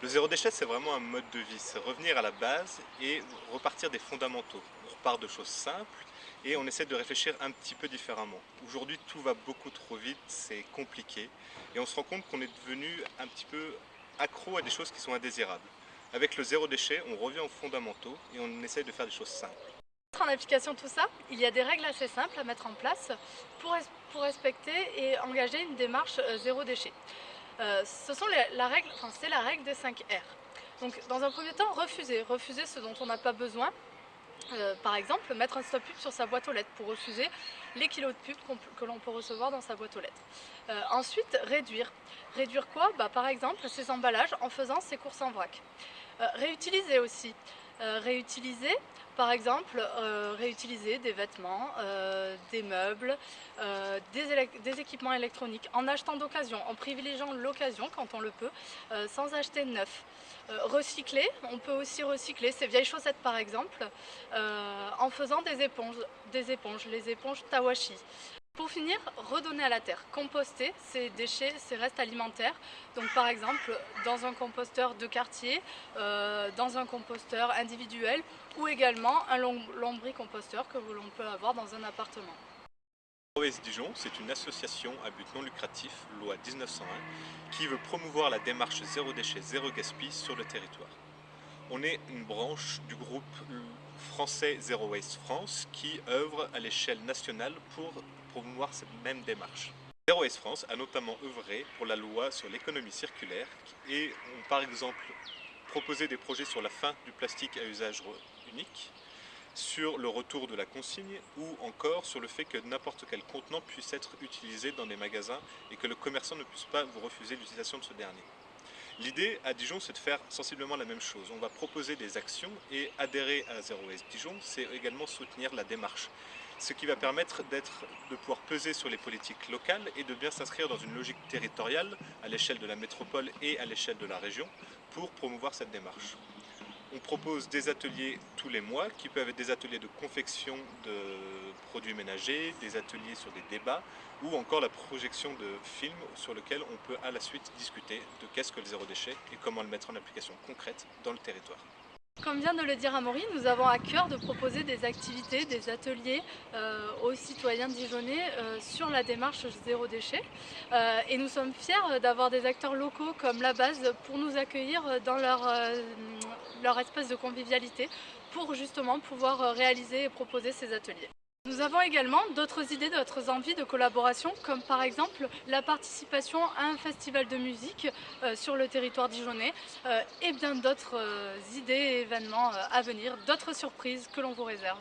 Le zéro déchet, c'est vraiment un mode de vie, c'est revenir à la base et repartir des fondamentaux. On repart de choses simples et on essaie de réfléchir un petit peu différemment. Aujourd'hui, tout va beaucoup trop vite, c'est compliqué et on se rend compte qu'on est devenu un petit peu accro à des choses qui sont indésirables. Avec le zéro déchet, on revient aux fondamentaux et on essaie de faire des choses simples. Pour mettre en application tout ça, il y a des règles assez simples à mettre en place pour respecter et engager une démarche zéro déchet. Ce sont c'est la règle des 5 R. Donc, dans un premier temps, refuser ce dont on n'a pas besoin. Par exemple, mettre un stop pub sur sa boîte aux lettres pour refuser les kilos de pub que l'on peut recevoir dans sa boîte aux lettres. Ensuite, réduire. Réduire quoi? Par exemple, ses emballages en faisant ses courses en vrac. Réutiliser aussi. Réutiliser, par exemple, réutiliser des vêtements, des meubles, des équipements électroniques en achetant d'occasion, en privilégiant l'occasion quand on le peut, sans acheter neuf. Recycler, on peut aussi recycler ces vieilles chaussettes par exemple, en faisant des éponges, les éponges Tawashi. Pour finir, redonner à la terre, composter ces déchets, ces restes alimentaires. Donc par exemple dans un composteur de quartier, dans un composteur individuel ou également un lombricomposteur que l'on peut avoir dans un appartement. OS Dijon, c'est une association à but non lucratif, loi 1901, qui veut promouvoir la démarche zéro déchet, zéro gaspille sur le territoire. On est une branche du groupe français Zero Waste France qui œuvre à l'échelle nationale pour promouvoir cette même démarche. Zero Waste France a notamment œuvré pour la loi sur l'économie circulaire et ont par exemple proposé des projets sur la fin du plastique à usage unique, sur le retour de la consigne ou encore sur le fait que n'importe quel contenant puisse être utilisé dans des magasins et que le commerçant ne puisse pas vous refuser l'utilisation de ce dernier. L'idée à Dijon, c'est de faire sensiblement la même chose. On va proposer des actions et adhérer à Zero Waste Dijon, c'est également soutenir la démarche. Ce qui va permettre de pouvoir peser sur les politiques locales et de bien s'inscrire dans une logique territoriale à l'échelle de la métropole et à l'échelle de la région pour promouvoir cette démarche. On propose des ateliers tous les mois qui peuvent être des ateliers de confection de produits ménagers, des ateliers sur des débats ou encore la projection de films sur lesquels on peut à la suite discuter de qu'est-ce que le zéro déchet et comment le mettre en application concrète dans le territoire. Comme vient de le dire Amaury, nous avons à cœur de proposer des activités, des ateliers aux citoyens dijonnais sur la démarche zéro déchet. Et nous sommes fiers d'avoir des acteurs locaux comme la base pour nous accueillir dans leur espace de convivialité pour justement pouvoir réaliser et proposer ces ateliers. Nous avons également d'autres idées, d'autres envies de collaboration, comme par exemple la participation à un festival de musique sur le territoire dijonnais et bien d'autres idées et événements à venir, d'autres surprises que l'on vous réserve.